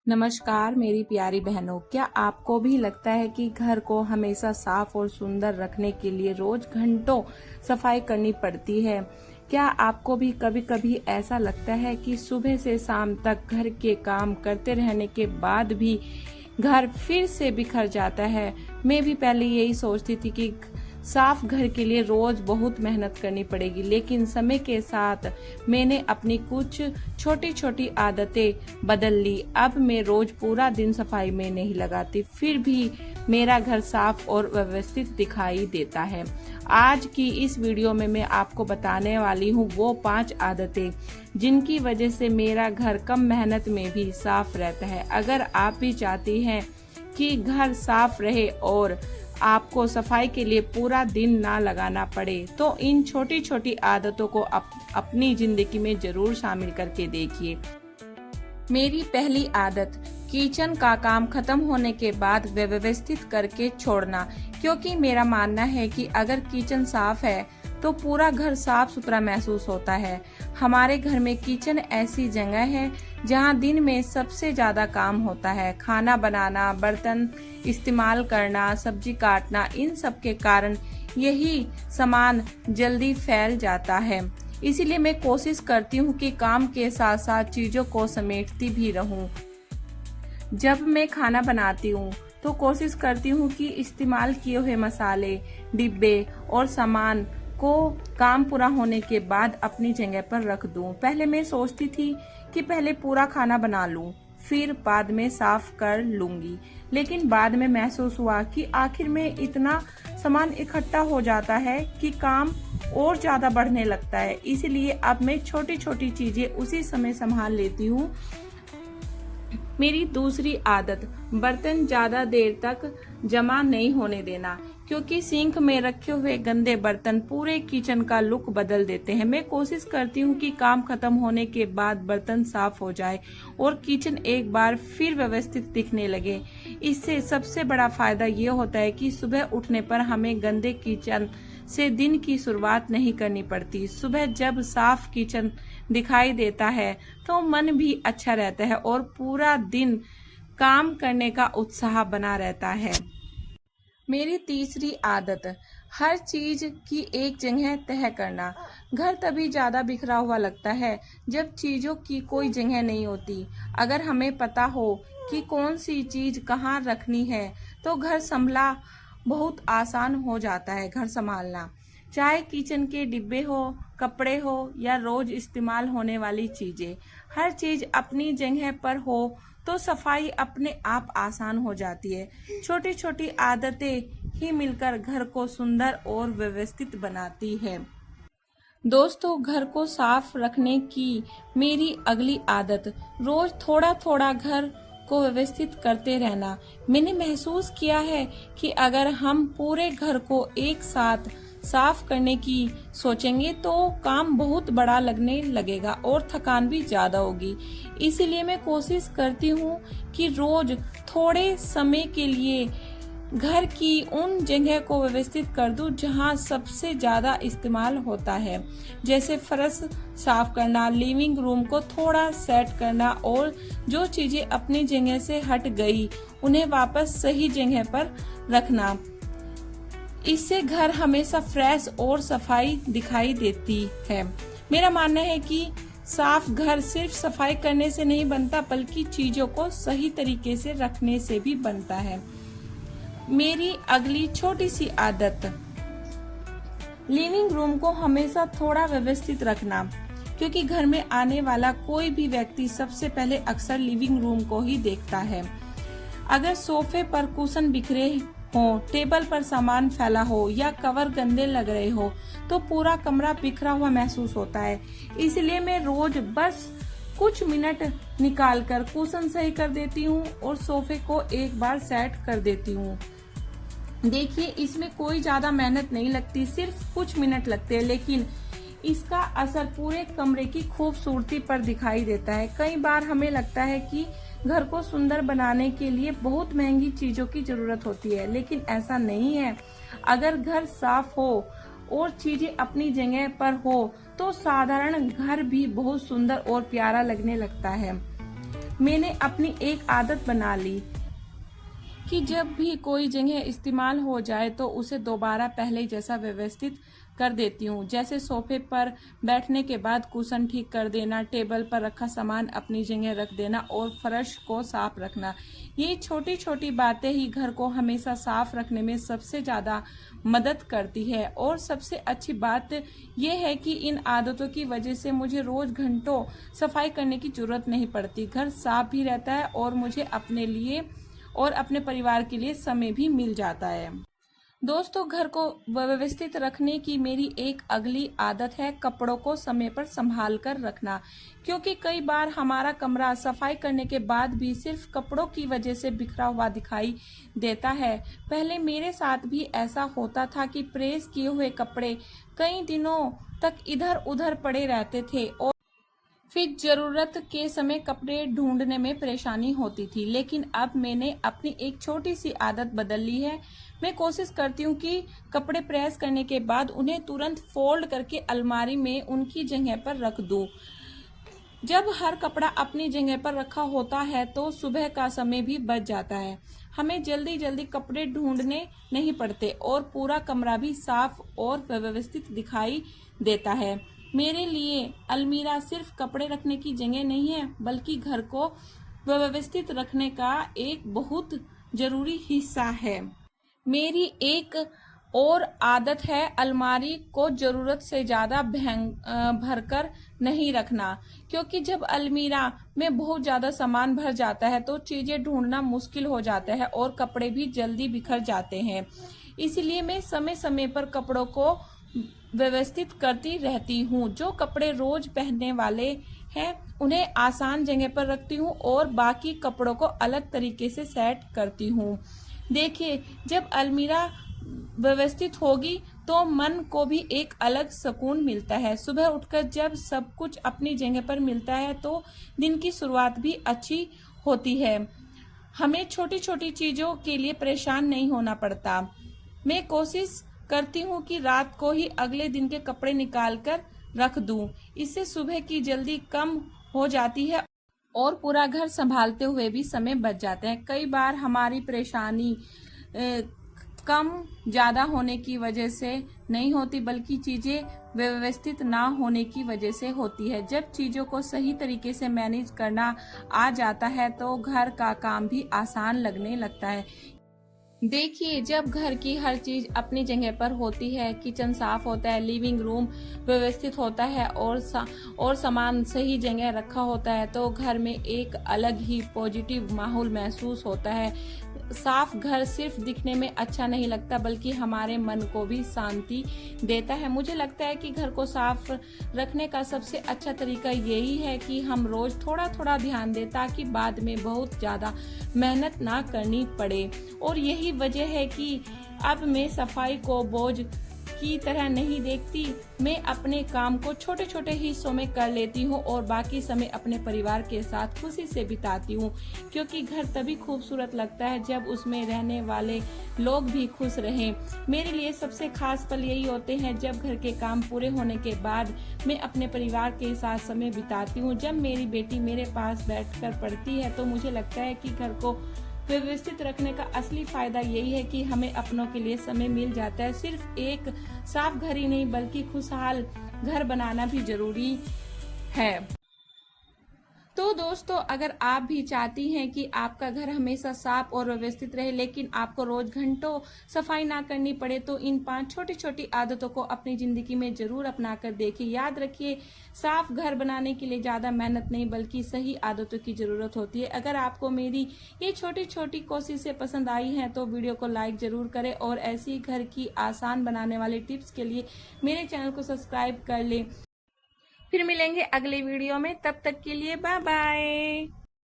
नमस्कार मेरी प्यारी बहनों, क्या आपको भी लगता है कि घर को हमेशा साफ और सुंदर रखने के लिए रोज घंटों सफाई करनी पड़ती है? क्या आपको भी कभी कभी ऐसा लगता है कि सुबह से शाम तक घर के काम करते रहने के बाद भी घर फिर से बिखर जाता है? मैं भी पहले यही सोचती थी कि साफ घर के लिए रोज बहुत मेहनत करनी पड़ेगी, लेकिन समय के साथ मैंने अपनी कुछ छोटी छोटी आदतें बदल ली। अब मैं रोज पूरा दिन सफाई में नहीं लगाती, फिर भी मेरा घर साफ और व्यवस्थित दिखाई देता है। आज की इस वीडियो में मैं आपको बताने वाली हूँ वो 5 आदतें जिनकी वजह से मेरा घर कम मेहनत में भी साफ रहता है। अगर आप भी चाहती हैं कि घर साफ रहे और आपको सफाई के लिए पूरा दिन ना लगाना पड़े, तो इन छोटी छोटी आदतों को अपनी जिंदगी में जरूर शामिल करके देखिए। मेरी पहली आदत, किचन का काम खत्म होने के बाद व्यवस्थित करके छोड़ना, क्योंकि मेरा मानना है कि अगर किचन साफ है तो पूरा घर साफ सुथरा महसूस होता है। हमारे घर में किचन ऐसी जगह है जहां दिन में सबसे ज्यादा काम होता है। खाना बनाना, बर्तन इस्तेमाल करना, सब्जी काटना, इन सब के कारण यही सामान जल्दी फैल जाता है। इसीलिए मैं कोशिश करती हूँ कि काम के साथ साथ चीजों को समेटती भी रहूं। जब मैं खाना बनाती हूँ तो कोशिश करती हूँ कि इस्तेमाल किए हुए मसाले, डिब्बे और सामान को काम पूरा होने के बाद अपनी जगह पर रख दूं। पहले मैं सोचती थी कि पहले पूरा खाना बना लूं, फिर बाद में साफ कर लूंगी, लेकिन बाद में महसूस हुआ कि आखिर में इतना सामान इकट्ठा हो जाता है कि काम और ज्यादा बढ़ने लगता है। इसलिए अब मैं छोटी छोटी चीजें उसी समय संभाल लेती हूँ। मेरी दूसरी आदत, बर्तन ज्यादा देर तक जमा नहीं होने देना, क्योंकि सिंक में रखे हुए गंदे बर्तन पूरे किचन का लुक बदल देते हैं। मैं कोशिश करती हूँ कि काम खत्म होने के बाद बर्तन साफ हो जाए और किचन एक बार फिर व्यवस्थित दिखने लगे। इससे सबसे बड़ा फायदा ये होता है कि सुबह उठने पर हमें गंदे किचन से दिन की शुरुआत नहीं करनी पड़ती। सुबह जब साफ किचन दिखाई देता है तो मन भी अच्छा रहता है और पूरा दिन काम करने का उत्साह बना रहता है। मेरी तीसरी आदत, हर चीज की एक जगह तय करना। घर तभी ज्यादा बिखरा हुआ लगता है जब चीजों की कोई जगह नहीं होती। अगर हमें पता हो कि कौन सी चीज कहाँ रखनी है तो घर संभला बहुत आसान हो जाता है। घर संभालना, चाहे किचन के डिब्बे हो, कपड़े हो या रोज इस्तेमाल होने वाली चीजें, हर चीज अपनी जगह पर हो तो सफाई अपने आप आसान हो जाती है। छोटी छोटी आदतें ही मिलकर घर को सुंदर और व्यवस्थित बनाती है। दोस्तों, घर को साफ रखने की मेरी अगली आदत, रोज थोड़ा थोड़ा घर को व्यवस्थित करते रहना। मैंने महसूस किया है कि अगर हम पूरे घर को एक साथ साफ करने की सोचेंगे तो काम बहुत बड़ा लगने लगेगा और थकान भी ज्यादा होगी। इसीलिए मैं कोशिश करती हूँ कि रोज थोड़े समय के लिए घर की उन जगह को व्यवस्थित कर दूं जहां सबसे ज्यादा इस्तेमाल होता है, जैसे फर्श साफ करना, लिविंग रूम को थोड़ा सेट करना और जो चीजें अपनी जगह से हट गई उन्हें वापस सही जगह पर रखना। इससे घर हमेशा फ्रेश और सफाई दिखाई देती है। मेरा मानना है कि साफ घर सिर्फ सफाई करने से नहीं बनता, बल्कि चीजों को सही तरीके से रखने से भी बनता है। मेरी अगली छोटी सी आदत, लिविंग रूम को हमेशा थोड़ा व्यवस्थित रखना, क्योंकि घर में आने वाला कोई भी व्यक्ति सबसे पहले अक्सर लिविंग रूम को ही देखता है। अगर सोफे पर कुशन बिखरे हो, टेबल पर सामान फैला हो या कवर गंदे लग रहे हो तो पूरा कमरा बिखरा हुआ महसूस होता है। इसलिए मैं रोज बस कुछ मिनट निकालकर कुशन सही कर देती हूँ और सोफे को एक बार सेट कर देती हूँ। देखिए, इसमें कोई ज्यादा मेहनत नहीं लगती, सिर्फ कुछ मिनट लगते हैं, लेकिन इसका असर पूरे कमरे की खूबसूरती पर दिखाई देता है। कई बार हमें लगता है कि घर को सुंदर बनाने के लिए बहुत महंगी चीजों की जरूरत होती है, लेकिन ऐसा नहीं है। अगर घर साफ हो और चीजें अपनी जगह पर हो तो साधारण घर भी बहुत सुंदर और प्यारा लगने लगता है। मैंने अपनी एक आदत बना ली कि जब भी कोई जगह इस्तेमाल हो जाए तो उसे दोबारा पहले जैसा व्यवस्थित कर देती हूँ। जैसे सोफे पर बैठने के बाद कुशन ठीक कर देना, टेबल पर रखा सामान अपनी जगह रख देना और फर्श को साफ रखना। ये छोटी छोटी बातें ही घर को हमेशा साफ रखने में सबसे ज़्यादा मदद करती है। और सबसे अच्छी बात यह है कि इन आदतों की वजह से मुझे रोज घंटों सफाई करने की जरूरत नहीं पड़ती। घर साफ भी रहता है और मुझे अपने लिए और अपने परिवार के लिए समय भी मिल जाता है। दोस्तों, घर को व्यवस्थित रखने की मेरी एक अगली आदत है कपड़ों को समय पर संभाल कर रखना। क्योंकि कई बार हमारा कमरा सफाई करने के बाद भी सिर्फ कपड़ों की वजह से बिखरा हुआ दिखाई देता है। पहले मेरे साथ भी ऐसा होता था कि प्रेस किए हुए कपड़े कई दिनों तक इधर उधर पड़े रहते थे और फिर जरूरत के समय कपड़े ढूंढने में परेशानी होती थी। लेकिन अब मैंने अपनी एक छोटी सी आदत बदल ली है। मैं कोशिश करती हूँ कि कपड़े प्रेस करने के बाद उन्हें तुरंत फोल्ड करके अलमारी में उनकी जगह पर रख दूं। जब हर कपड़ा अपनी जगह पर रखा होता है तो सुबह का समय भी बच जाता है। हमें जल्दी जल्दी कपड़े ढूंढने नहीं पड़ते और पूरा कमरा भी साफ और व्यवस्थित दिखाई देता है। मेरे लिए अलमीरा सिर्फ कपड़े रखने की जगह नहीं है, बल्कि घर को व्यवस्थित रखने का एक बहुत जरूरी हिस्सा है। मेरी एक और आदत है अलमारी को जरूरत से ज्यादा भरकर नहीं रखना। क्योंकि जब अलमीरा में बहुत ज्यादा सामान भर जाता है तो चीजें ढूंढना मुश्किल हो जाता है और कपड़े भी जल्दी बिखर जाते हैं। इसलिए मैं समय समय पर कपड़ों को व्यवस्थित करती रहती हूँ। जो कपड़े रोज पहनने वाले हैं उन्हें आसान जगह पर रखती हूँ और बाकी कपड़ों को अलग तरीके से सेट करती हूँ। देखिए, जब अलमीरा व्यवस्थित होगी तो मन को भी एक अलग सुकून मिलता है। सुबह उठकर जब सब कुछ अपनी जगह पर मिलता है तो दिन की शुरुआत भी अच्छी होती है। हमें छोटी छोटी चीजों के लिए परेशान नहीं होना पड़ता। मैं कोशिश करती हूँ कि रात को ही अगले दिन के कपड़े निकाल कर रख दूं। इससे सुबह की जल्दी कम हो जाती है और पूरा घर संभालते हुए भी समय बच जाता है। कई बार हमारी परेशानी कम ज्यादा होने की वजह से नहीं होती, बल्कि चीजें व्यवस्थित ना होने की वजह से होती है। जब चीजों को सही तरीके से मैनेज करना आ जाता है तो घर का काम भी आसान लगने लगता है। देखिए, जब घर की हर चीज अपनी जगह पर होती है, किचन साफ होता है, लिविंग रूम व्यवस्थित होता है और सामान सही जगह रखा होता है तो घर में एक अलग ही पॉजिटिव माहौल महसूस होता है। साफ घर सिर्फ दिखने में अच्छा नहीं लगता, बल्कि हमारे मन को भी शांति देता है। मुझे लगता है कि घर को साफ रखने का सबसे अच्छा तरीका यही है कि हम रोज थोड़ा थोड़ा ध्यान दें ताकि बाद में बहुत ज्यादा मेहनत ना करनी पड़े। और यही वजह है कि अब मैं सफाई को बोझ की तरह नहीं देखती। मैं अपने काम को छोटे छोटे हिस्सों में कर लेती हूँ और बाकी समय अपने परिवार के साथ खुशी से बिताती हूँ। क्योंकि घर तभी खूबसूरत लगता है जब उसमें रहने वाले लोग भी खुश रहें। मेरे लिए सबसे खास पल यही होते हैं जब घर के काम पूरे होने के बाद मैं अपने परिवार के साथ समय बिताती हूँ। जब मेरी बेटी मेरे पास बैठकर पढ़ती है तो मुझे लगता है कि घर को व्यवस्थित रखने का असली फायदा यही है कि हमें अपनों के लिए समय मिल जाता है। सिर्फ एक साफ घर ही नहीं, बल्कि खुशहाल घर बनाना भी जरूरी है। तो दोस्तों, अगर आप भी चाहती हैं कि आपका घर हमेशा साफ और व्यवस्थित रहे लेकिन आपको रोज घंटों सफाई ना करनी पड़े, तो इन 5 छोटी छोटी आदतों को अपनी जिंदगी में जरूर अपना कर देखिए। याद रखिए, साफ घर बनाने के लिए ज्यादा मेहनत नहीं बल्कि सही आदतों की जरूरत होती है। अगर आपको मेरी ये छोटी छोटी कोशिशें पसंद आई हैं तो वीडियो को लाइक जरूर करें और ऐसी घर की आसान बनाने वाले टिप्स के लिए मेरे चैनल को सब्सक्राइब कर लें। फिर मिलेंगे अगले वीडियो में, तब तक के लिए बाय बाय।